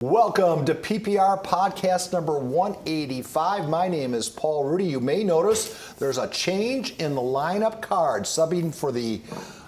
Welcome to PPR podcast number 185. My name is Paul Rudy. You may notice there's a change in the lineup card. Subbing for the,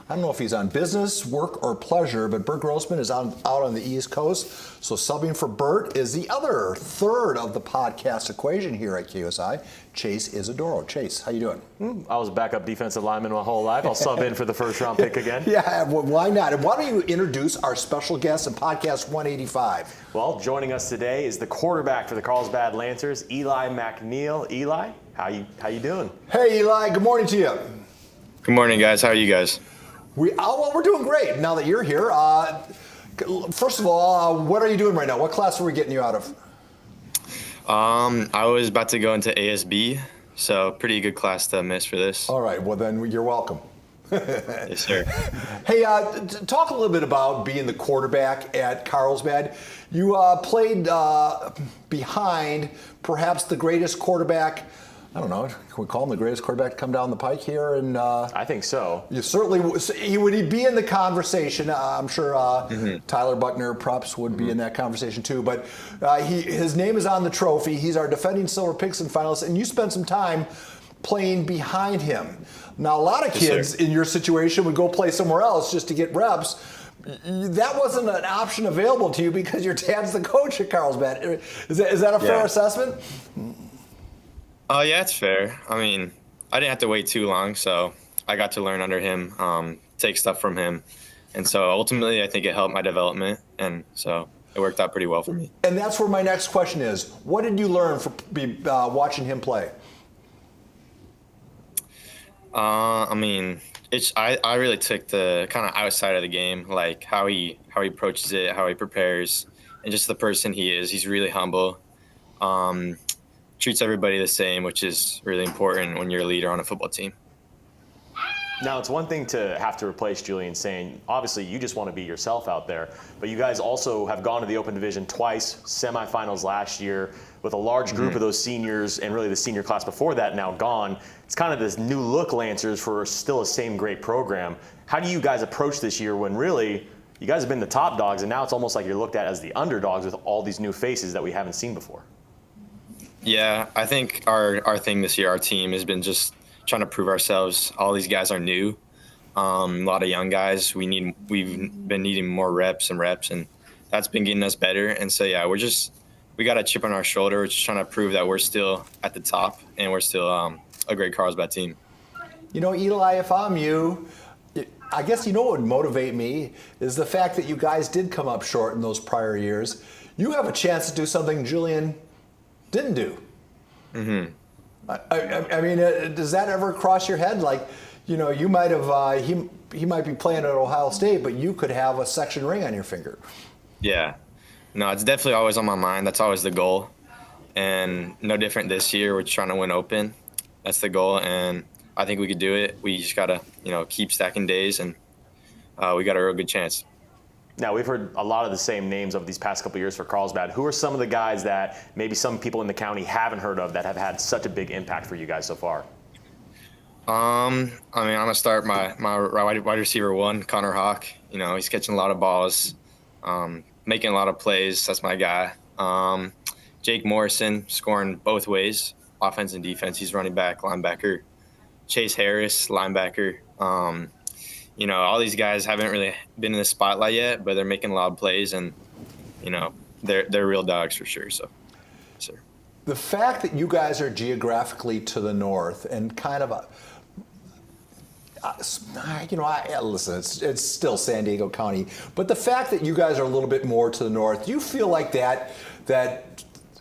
I don't know if he's on business, work, or pleasure, but Bert Grossman is out on the East Coast. So subbing for Bert is the other third of the podcast equation here at QSI, Chase Isidoro. Chase, how you doing? I was a backup defensive lineman my whole life. I'll sub in for the first round pick again. Yeah, well, why not? And why don't you introduce our special guest in podcast 185? Well, joining us today is the quarterback for the Carlsbad Lancers, Eli MacNeal. Eli, how you doing? Hey, Eli. Good morning to you. Good morning, guys. How are you guys? We're doing great now that you're here. First of all, what are you doing right now? What class are we getting you out of? I was about to go into ASB, so pretty good class to miss for this. All right. Well, then you're welcome. Yes, sir. Hey, talk a little bit about being the quarterback at Carlsbad. You played behind perhaps the greatest quarterback. I don't know. Can we call him the greatest quarterback to come down the pike here? And I think so. You certainly would be in the conversation. I'm sure Tyler Buckner, props, would be in that conversation too. But his name is on the trophy. He's our defending Silver Pigskin finalist, and you spent some time playing behind him. Now, a lot of kids in your situation would go play somewhere else just to get reps. That wasn't an option available to you because your dad's the coach at Carlsbad. Is that a fair assessment? Yeah, it's fair. I mean, I didn't have to wait too long, so I got to learn under him, take stuff from him. And so ultimately, I think it helped my development, and so it worked out pretty well for me. And that's where my next question is. What did you learn from watching him play? I mean, I really took the kind of outside of the game, like how he approaches it, how he prepares, and just the person he is. He's really humble. Treats everybody the same, which is really important when you're a leader on a football team. Now, it's one thing to have to replace Julian Sayin. Obviously, you just want to be yourself out there. But you guys also have gone to the Open Division twice, semifinals last year, with a large group of those seniors and really the senior class before that now gone. It's kind of this new look Lancers for still a same great program. How do you guys approach this year when really you guys have been the top dogs and now it's almost like you're looked at as the underdogs with all these new faces that we haven't seen before? Yeah, I think our thing this year, our team, has been just trying to prove ourselves. All these guys are new. A lot of young guys. We've been needing more reps, and that's been getting us better. And so, yeah, we got a chip on our shoulder. We're just trying to prove that we're still at the top and we're still a great Carlsbad team. You know, Eli, if I'm you, I guess you know what would motivate me is the fact that you guys did come up short in those prior years. You have a chance to do something Julian didn't do. Mm-hmm. I mean, does that ever cross your head? Like, you know, you might have, he might be playing at Ohio State, but you could have a section ring on your finger. Yeah. No, it's definitely always on my mind. That's always the goal. And no different this year. We're trying to win Open. That's the goal. And I think we could do it. We just got to, keep stacking days, and we got a real good chance. Now, we've heard a lot of the same names over these past couple of years for Carlsbad. Who are some of the guys that maybe some people in the county haven't heard of that have had such a big impact for you guys so far? I mean, I'm going to start my wide receiver one, Connor Hawk. He's catching a lot of balls, making a lot of plays. That's my guy. Jake Morrison, scoring both ways, offense and defense. He's running back, linebacker. Chase Harris, linebacker. All these guys haven't really been in the spotlight yet, but they're making a lot of plays, and, they're real dogs for sure. So, sir. The fact that you guys are geographically to the north and kind of listen, it's still San Diego County, but the fact that you guys are a little bit more to the north, do you feel like that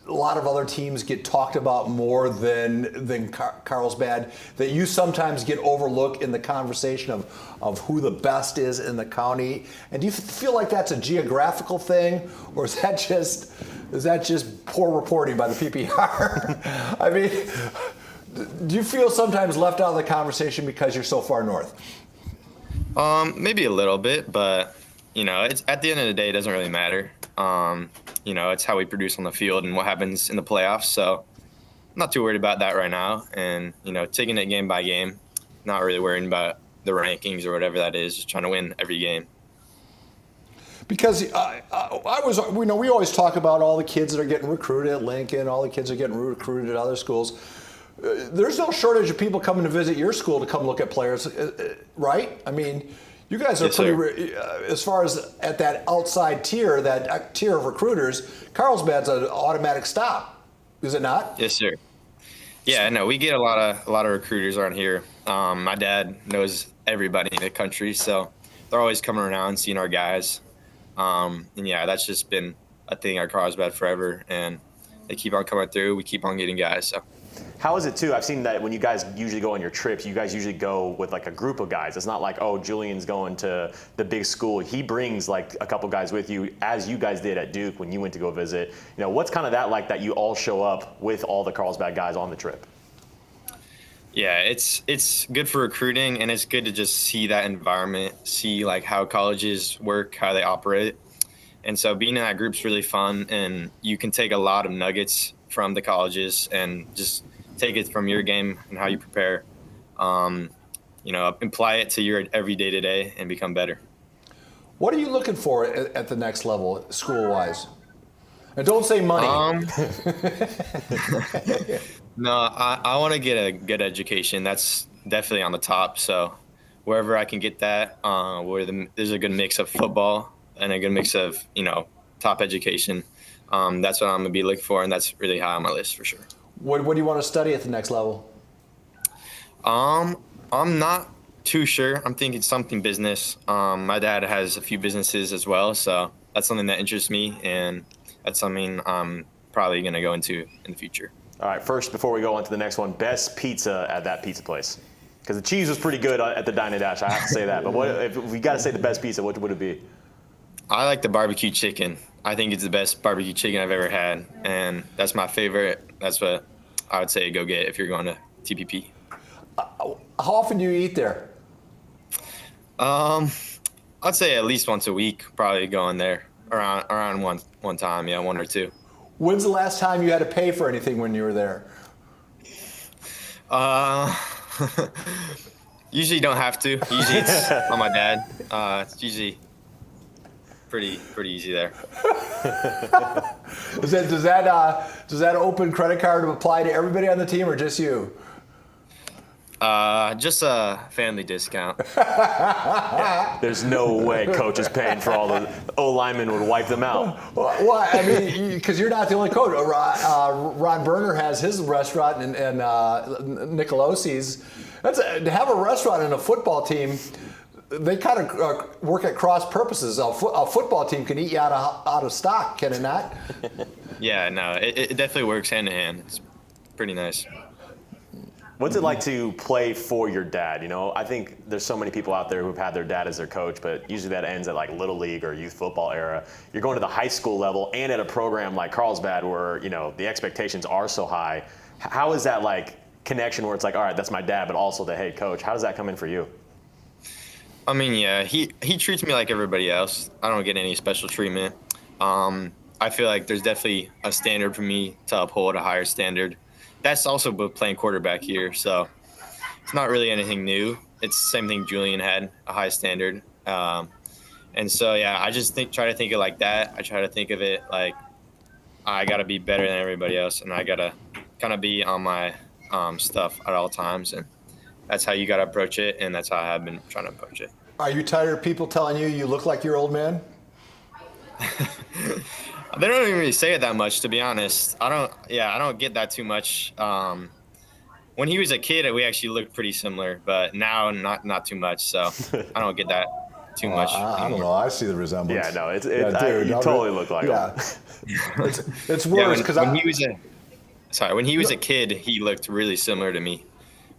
a lot of other teams get talked about more than Carlsbad, that you sometimes get overlooked in the conversation of who the best is in the county? And do you feel like that's a geographical thing, or is that just poor reporting by the PPR? I mean, do you feel sometimes left out of the conversation because you're so far north? Maybe a little bit, but it's at the end of the day, it doesn't really matter. It's how we produce on the field and what happens in the playoffs. So I'm not too worried about that right now. And, taking it game by game, not really worrying about the rankings or whatever that is, just trying to win every game. Because we always talk about all the kids that are getting recruited at Lincoln, all the kids that are getting recruited at other schools. There's no shortage of people coming to visit your school to come look at players, right? I mean, you guys are pretty, as far as at that outside tier, that tier of recruiters, Carlsbad's an automatic stop, is it not? Yes, sir. Yeah, no, we get a lot of recruiters around here. My dad knows everybody in the country, so they're always coming around and seeing our guys. And yeah, that's just been a thing at Carlsbad forever, and they keep on coming through. We keep on getting guys. So. How is it too? I've seen that when you guys usually go on your trips, you guys usually go with like a group of guys. It's not like, oh, Julian's going to the big school. He brings like a couple guys with you, as you guys did at Duke when you went to go visit. You know, what's kind of that like that you all show up with all the Carlsbad guys on the trip? Yeah, it's good for recruiting, and it's good to just see that environment, see like how colleges work, how they operate. And so being in that group's really fun, and you can take a lot of nuggets from the colleges and just take it from your game and how you prepare, apply it to your everyday today and become better. What are you looking for at the next level, school-wise? And don't say money. No, I want to get a good education. That's definitely on the top. So wherever I can get that, where there's a good mix of football and a good mix of, top education, that's what I'm going to be looking for, and that's really high on my list for sure. What do you want to study at the next level? I'm not too sure. I'm thinking something business. My dad has a few businesses as well, so that's something that interests me, and that's something I'm probably going to go into in the future. All right, first, before we go on to the next one, best pizza at that pizza place? Because the cheese was pretty good at the Dine and Dash, I have to say that. But if we got to say the best pizza, what would it be? I like the barbecue chicken. I think it's the best barbecue chicken I've ever had, and that's my favorite. That's what I would say go get if you're going to TPP. How often do you eat there? I'd say at least once a week, probably going there around one time, yeah, one or two. When's the last time you had to pay for anything when you were there? Usually don't have to. Usually it's on my dad. It's usually pretty easy there. Does that open credit card apply to everybody on the team or just you? Just a family discount. There's no way coach is paying for all the O-linemen would wipe them out. Well, I mean, because you're not the only coach. Ron Berner has his restaurant and Nicolosi's. To have a restaurant and a football team, they kind of work at cross purposes. A football team can eat you out of stock, can it not? Yeah, no, it definitely works hand in hand. It's pretty nice. What's it like to play for your dad? I think there's so many people out there who've had their dad as their coach, but usually that ends at like Little League or youth football era. You're going to the high school level and at a program like Carlsbad where, the expectations are so high. How is that like connection where it's like, all right, that's my dad, but also the head coach? How does that come in for you? I mean, yeah, he treats me like everybody else. I don't get any special treatment. I feel like there's definitely a standard for me to uphold, a higher standard. That's also playing quarterback here, so it's not really anything new. It's the same thing Julian had, a high standard. And so, yeah, I just try to think of it like that. I try to think of it like I got to be better than everybody else, and I got to kind of be on my stuff at all times. And that's how you got to approach it, and that's how I have been trying to approach it. Are you tired of people telling you look like your old man? They don't even really say it that much, to be honest. I don't get that too much. When he was a kid, we actually looked pretty similar, but now not too much. So I don't get that too much. I don't know. I see the resemblance. Yeah, no, you totally look like him. It's worse because when he was a kid, he looked really similar to me.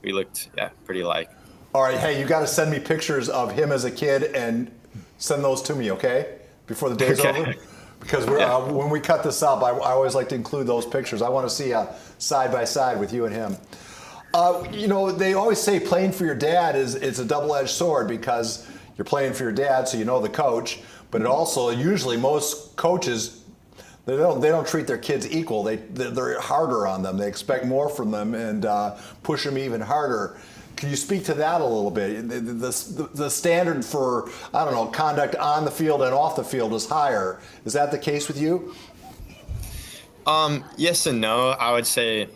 We looked pretty alike. All right, hey, you got to send me pictures of him as a kid and send those to me, okay? Before the day's over. Because when we cut this up, I always like to include those pictures. I want to see a side-by-side with you and him. They always say playing for your dad is a double-edged sword because you're playing for your dad, so you know the coach. But it also, usually most coaches, they don't treat their kids equal. They're harder on them. They expect more from them and push them even harder. Can you speak to that a little bit? The standard for, I don't know, conduct on the field and off the field is higher. Is that the case with you? Yes and no. I would say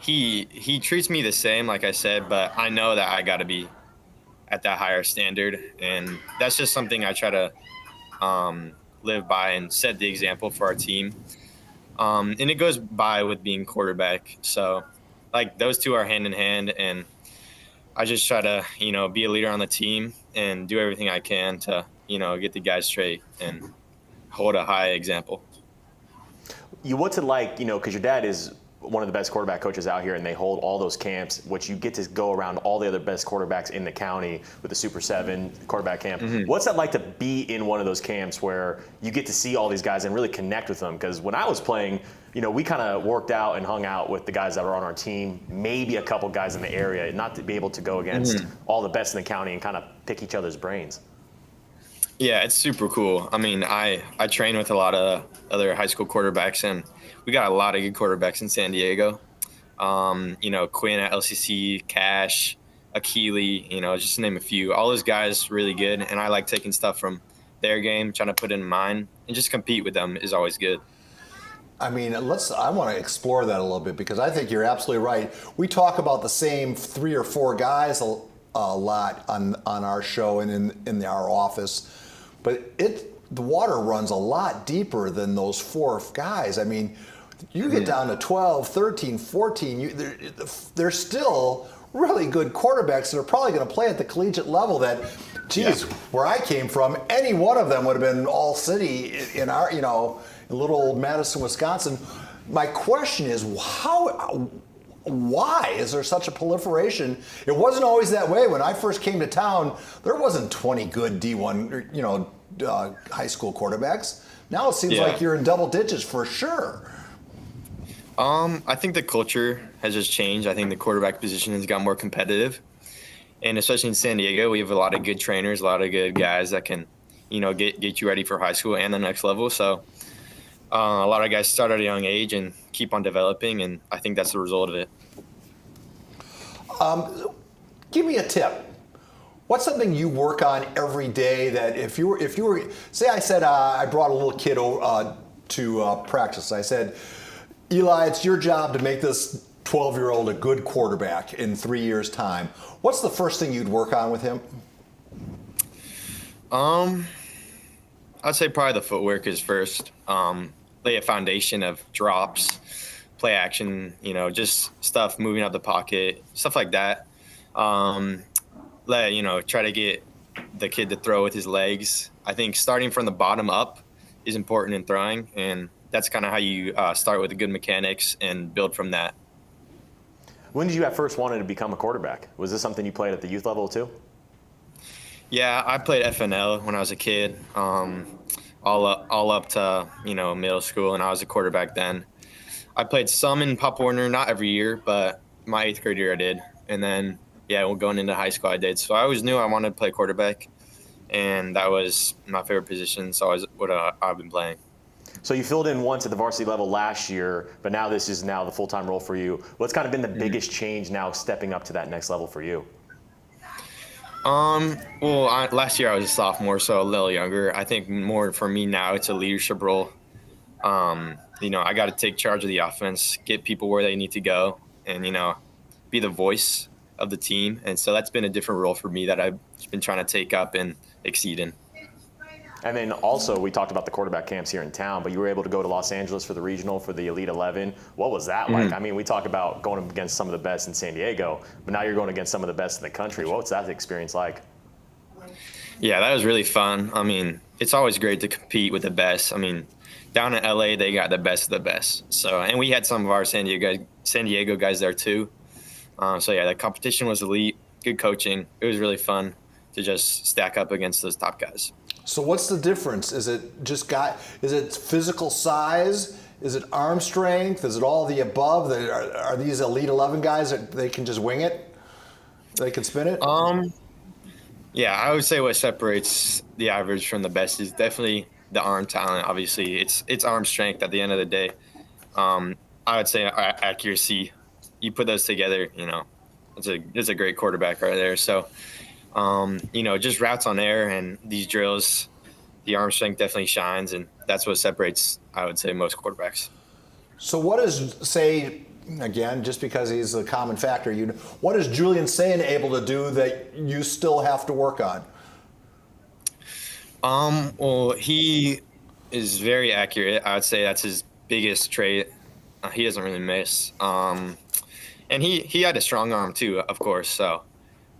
he treats me the same, like I said, but I know that I got to be at that higher standard, and that's just something I try to live by and set the example for our team. And it goes by with being quarterback. So, like, those two are hand in hand, and I just try to, be a leader on the team and do everything I can to, get the guys straight and hold a high example. What's it like, because your dad is one of the best quarterback coaches out here, and they hold all those camps, which you get to go around all the other best quarterbacks in the county with the Super 7 quarterback camp. Mm-hmm. What's that like to be in one of those camps where you get to see all these guys and really connect with them? Because when I was playing, we kind of worked out and hung out with the guys that were on our team, maybe a couple guys in the area, not to be able to go against all the best in the county and kind of pick each other's brains. Yeah, it's super cool. I mean, I train with a lot of other high school quarterbacks, and we got a lot of good quarterbacks in San Diego. Quinn at LCC, Cash, Akili, just to name a few. All those guys really good, and I like taking stuff from their game, trying to put it in mine, and just compete with them is always good. I mean, I want to explore that a little bit because I think you're absolutely right. We talk about the same 3 or 4 guys a lot on our show and in our office, but the water runs a lot deeper than those 4 guys. I mean, you get down to 12, 13, 14, they're still really good quarterbacks that are probably going to play at the collegiate level that, where I came from, any one of them would have been all city in our, in little old Madison, Wisconsin. My question is, why is there such a proliferation? It wasn't always that way. When I first came to town, there wasn't 20 good D1, high school quarterbacks. Now it seems like you're in double digits for sure. I think the culture has just changed. I think the quarterback position has got more competitive. And especially in San Diego, we have a lot of good trainers, a lot of good guys that can, get you ready for high school and the next level. So a lot of guys start at a young age and keep on developing, and I think that's the result of it. Give me a tip. What's something you work on every day that if you were say I said I brought a little kid to practice. I said, Eli, it's your job to make this 12-year-old a good quarterback in 3 years' time. What's the first thing you'd work on with him? I'd say probably the footwork is first. Lay a foundation of drops, play action, just stuff moving out the pocket, stuff like that. Try to get the kid to throw with his legs. I think starting from the bottom up is important in throwing, and that's kind of how you start with the good mechanics and build from that. When did you at first wanted to become a quarterback? Was this something you played at the youth level too? Yeah, I played FNL when I was a kid, all up to middle school, and I was a quarterback then. I played some in Pop Warner, not every year, but my 8th grade year I did, and then going into high school I did. So I always knew I wanted to play quarterback, and that was my favorite position. So what I've been playing. So you filled in once at the varsity level last year, but now this is the full-time role for you. What's kind of been the biggest change now stepping up to that next level for you? Last year I was a sophomore, so a little younger. I think more for me now, it's a leadership role. I got to take charge of the offense, get people where they need to go, and, be the voice of the team. And so that's been a different role for me that I've been trying to take up and exceed in. And then also, we talked about the quarterback camps here in town, but you were able to go to Los Angeles for the regional, for the Elite 11. What was that like? I mean, we talk about going up against some of the best in San Diego, but now you're going against some of the best in the country. What's that experience like? Yeah, that was really fun. I mean, it's always great to compete with the best. I mean, down in LA, they got the best of the best. So, and we had some of our San Diego guys there too. The competition was elite, good coaching. It was really fun to just stack up against those top guys. So what's the difference? Is it is it physical size? Is it arm strength? Is it all the above? Are these Elite 11 guys that they can just wing it? They can spin it? Yeah, I would say what separates the average from the best is definitely the arm talent. Obviously, it's arm strength at the end of the day. I would say accuracy. You put those together, It's a great quarterback right there. So, just routes on air and these drills, the arm strength definitely shines, and that's what separates, I would say, most quarterbacks. So what is, say, again, just because he's a common factor, what is Julian Sayin able to do that you still have to work on? Well, he is very accurate. I would say that's his biggest trait. He doesn't really miss. And he had a strong arm too, of course. So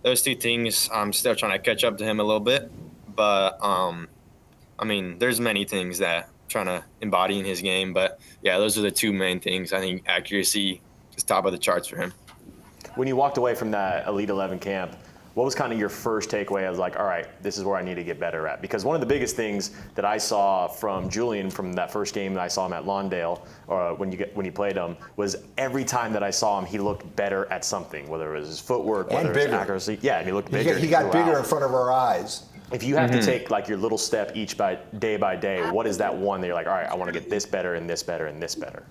those two things, I'm still trying to catch up to him a little bit. But there's many things that I'm trying to embody in his game. But yeah, those are the two main things. I think accuracy is top of the charts for him. When you walked away from that Elite 11 camp, what was kind of your first takeaway? I was like, all right, this is where I need to get better at. Because one of the biggest things that I saw from Julian from that first game that I saw him at Lawndale, or when you played him, was every time that I saw him, he looked better at something, whether it was his footwork, whether it was accuracy. Yeah, and he looked bigger. He got bigger in front of our eyes. If you have to take like your little step day by day, what is that one that you're like, all right, I want to get this better and this better and this better?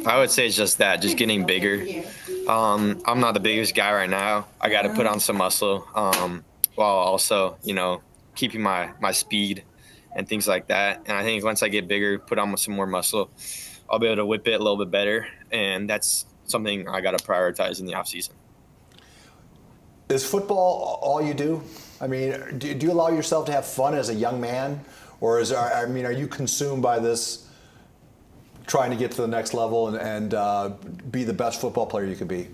I would say it's just that, just getting bigger. I'm not the biggest guy right now. I got to put on some muscle, while also, keeping my speed and things like that. And I think once I get bigger, put on some more muscle, I'll be able to whip it a little bit better. And that's something I got to prioritize in the off season. Is football all you do? I mean, do you allow yourself to have fun as a young man? Or are you consumed by this, trying to get to the next level and be the best football player you can be?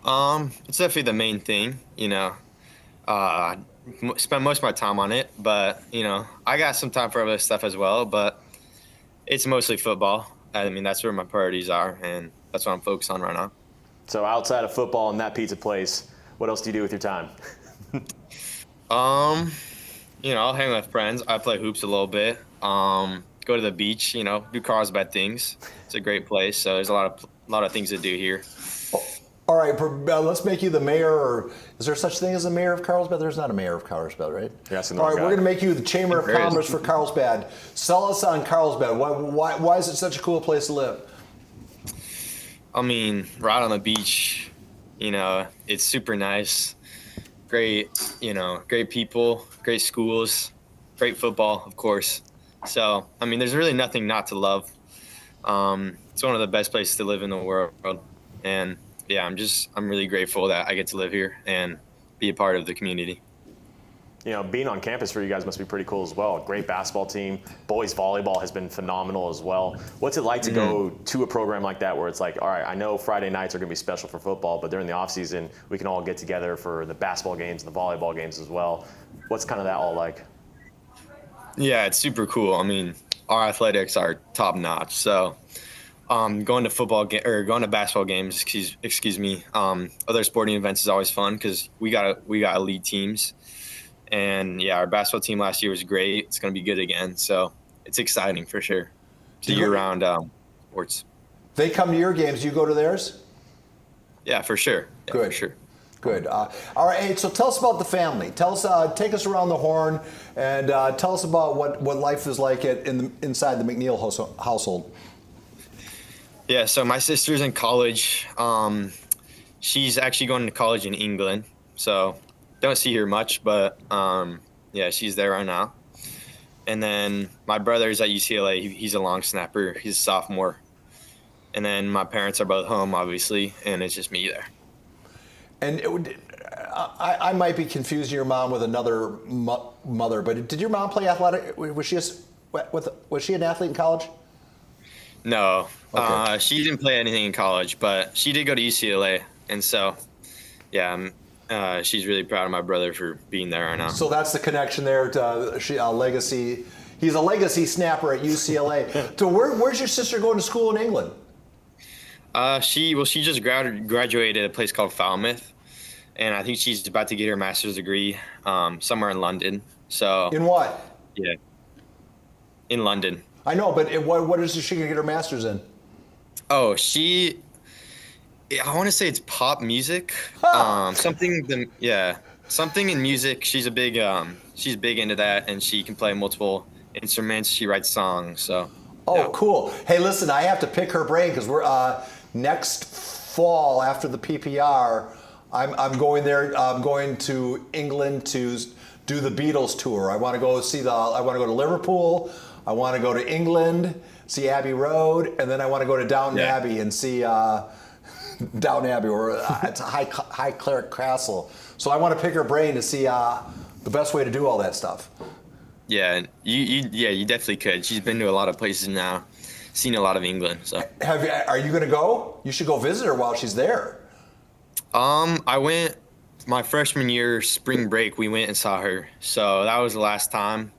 It's definitely the main thing, spend most of my time on it, but, I got some time for other stuff as well, but it's mostly football. That's where my priorities are, and that's what I'm focused on right now. So outside of football and that pizza place, what else do you do with your time? I'll hang with friends. I play hoops a little bit. Go to the beach, do Carlsbad things. It's a great place. So there's a lot of things to do here. All right, let's make you the mayor. Or is there such thing as a mayor of Carlsbad? There's not a mayor of Carlsbad, right? Yes. All right, we're going to make you the Chamber of Commerce for Carlsbad. Sell us on Carlsbad. Why is it such a cool place to live? Right on the beach, it's super nice. Great, great people, great schools, great football, of course. So, there's really nothing not to love. It's one of the best places to live in the world. And yeah, I'm really grateful that I get to live here and be a part of the community. Being on campus for you guys must be pretty cool as well. Great basketball team. Boys volleyball has been phenomenal as well. What's it like to go to a program like that where it's like, all right, I know Friday nights are going to be special for football, but during the off season, we can all get together for the basketball games and the volleyball games as well. What's kind of that all like? Yeah, it's super cool. Our athletics are top notch. So, going to basketball games, excuse me, other sporting events is always fun because we got elite teams. And yeah, our basketball team last year was great. It's going to be good again. So it's exciting for sure. It's a year-round sports. They come to your games. You go to theirs? Yeah, for sure. Yeah, good. For sure. Good. All right. Hey, so tell us about the family. Tell us, take us around the horn, and tell us about what life is like inside the MacNeal household. Yeah. So my sister's in college. She's actually going to college in England. So don't see her much, but yeah, she's there right now. And then my brother's at UCLA. He's a long snapper. He's a sophomore. And then my parents are both home, obviously, and it's just me there. And I might be confusing your mom with another mother, but did your mom play athletic? Was she an athlete in college? No, okay. She didn't play anything in college, but she did go to UCLA, and so yeah. She's really proud of my brother for being there right now. So that's the connection there to legacy. He's a legacy snapper at UCLA. So where's your sister going to school in England? She just graduated at a place called Falmouth, and I think she's about to get her master's degree somewhere in London. So in what? Yeah, in London. I know, but what is she going to get her master's in? Oh, I want to say it's pop music. Something in music. She's big into that, and she can play multiple instruments. She writes songs. So. Oh, yeah. Cool. Hey, listen, I have to pick her brain because we're next fall after the PPR, I'm going there. I'm going to England to do the Beatles tour. I want to go to Liverpool. I want to go to England, see Abbey Road, and then I want to go to Downton Abbey and see Downton Abbey, or it's Highclere Castle. So I want to pick her brain to see the best way to do all that stuff. Yeah, you definitely could. She's been to a lot of places now, seen a lot of England. So Are you going to go? You should go visit her while she's there. I went my freshman year spring break. We went and saw her, so that was the last time.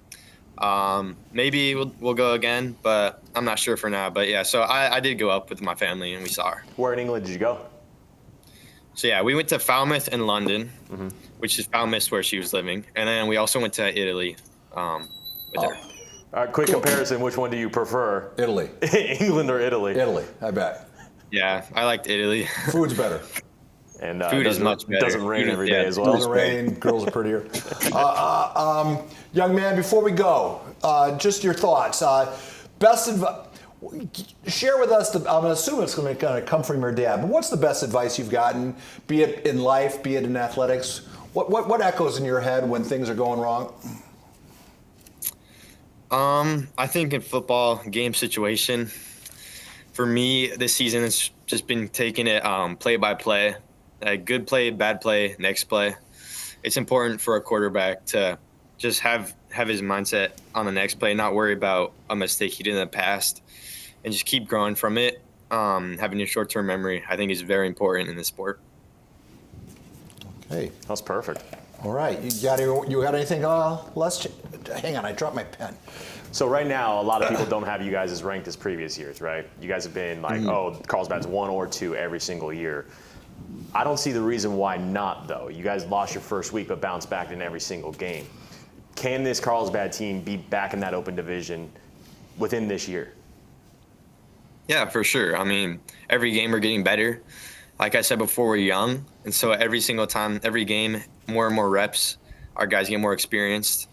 Maybe we'll go again, but I'm not sure for now. But yeah, so I did go up with my family and we saw her. Where in England did you go? So yeah, we went to Falmouth and London, which is Falmouth where she was living, and then we also went to Italy with her. Quick comparison: which one do you prefer? Italy. England or Italy? Italy, I bet. Yeah, I liked Italy. Food's better. And food is much better. Doesn't rain every day as well. Doesn't rain. Girls are prettier. Young man, before we go, just your thoughts. Best advice. Share with us. I'm assuming it's going to come from your dad. But what's the best advice you've gotten, be it in life, be it in athletics? What echoes in your head when things are going wrong? I think in football game situation, for me this season it's just been taking it play by play. Good play, bad play, next play. It's important for a quarterback to just have his mindset on the next play, not worry about a mistake he did in the past, and just keep growing from it. Having a short-term memory, I think, is very important in this sport. Okay, that's perfect. All right, you got anything? Hang on, I dropped my pen. So right now, a lot of people don't have you guys as ranked as previous years, right? You guys have been like, Carlsbad's 1 or 2 every single year. I don't see the reason why not, though. You guys lost your first week, but bounced back in every single game. Can this Carlsbad team be back in that open division within this year? Yeah, for sure. I mean, every game we're getting better. Like I said before, we're young, and so every single time, every game, more and more reps, our guys get more experienced.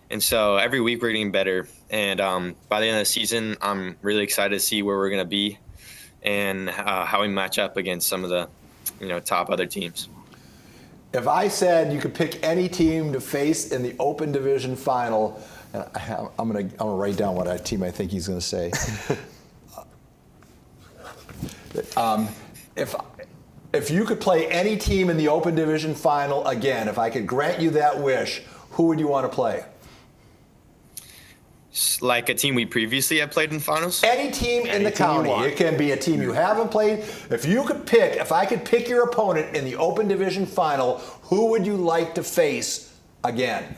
And so every week we're getting better. And by the end of the season, I'm really excited to see where we're going to be and how we match up against some of the top other teams. If I said you could pick any team to face in the Open Division Final, and I'm gonna write down what team I think he's gonna say. If you could play any team in the Open Division Final again, if I could grant you that wish, who would you want to play? Like a team we previously have played in finals? Any team in the county. It can be a team you haven't played. If I could pick your opponent in the Open Division Final, who would you like to face again?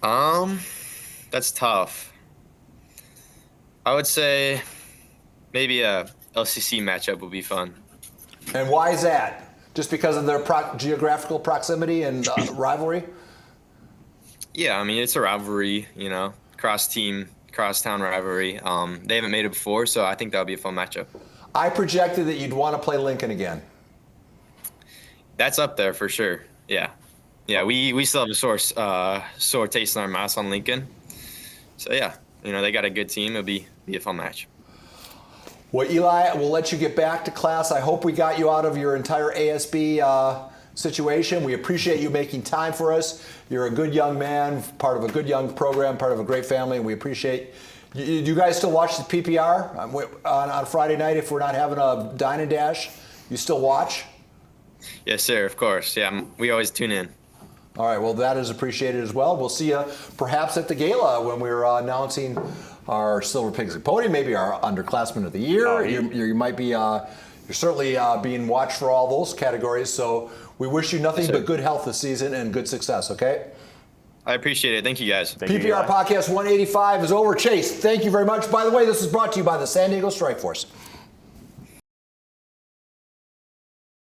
That's tough. I would say maybe a LCC matchup would be fun. And why is that? Just because of their geographical proximity and rivalry? Yeah, I mean, it's a rivalry, cross-town rivalry. They haven't made it before, so I think that would be a fun matchup. I projected that you'd want to play Lincoln again. That's up there for sure, yeah. Yeah, we still have a sore taste in our mouths on Lincoln. So, yeah, they got a good team. It'll be a fun match. Well, Eli, we'll let you get back to class. I hope we got you out of your entire ASB situation. We appreciate you making time for us. You're a good young man, part of a good young program, part of a great family, and we appreciate you. Do you guys still watch the PPR on Friday night if we're not having a dine and dash? You still watch? Yes, sir, of course. Yeah, we always tune in. All right, well, that is appreciated as well. We'll see you perhaps at the gala when we're announcing our Silver Pigskin podium, maybe our underclassman of the year. You might be, you're certainly being watched for all those categories. So we wish you nothing but good health this season and good success, okay? I appreciate it. Thank you, guys. PPR Podcast 185 is over. Chase, thank you very much. By the way, this is brought to you by the San Diego Strike Force.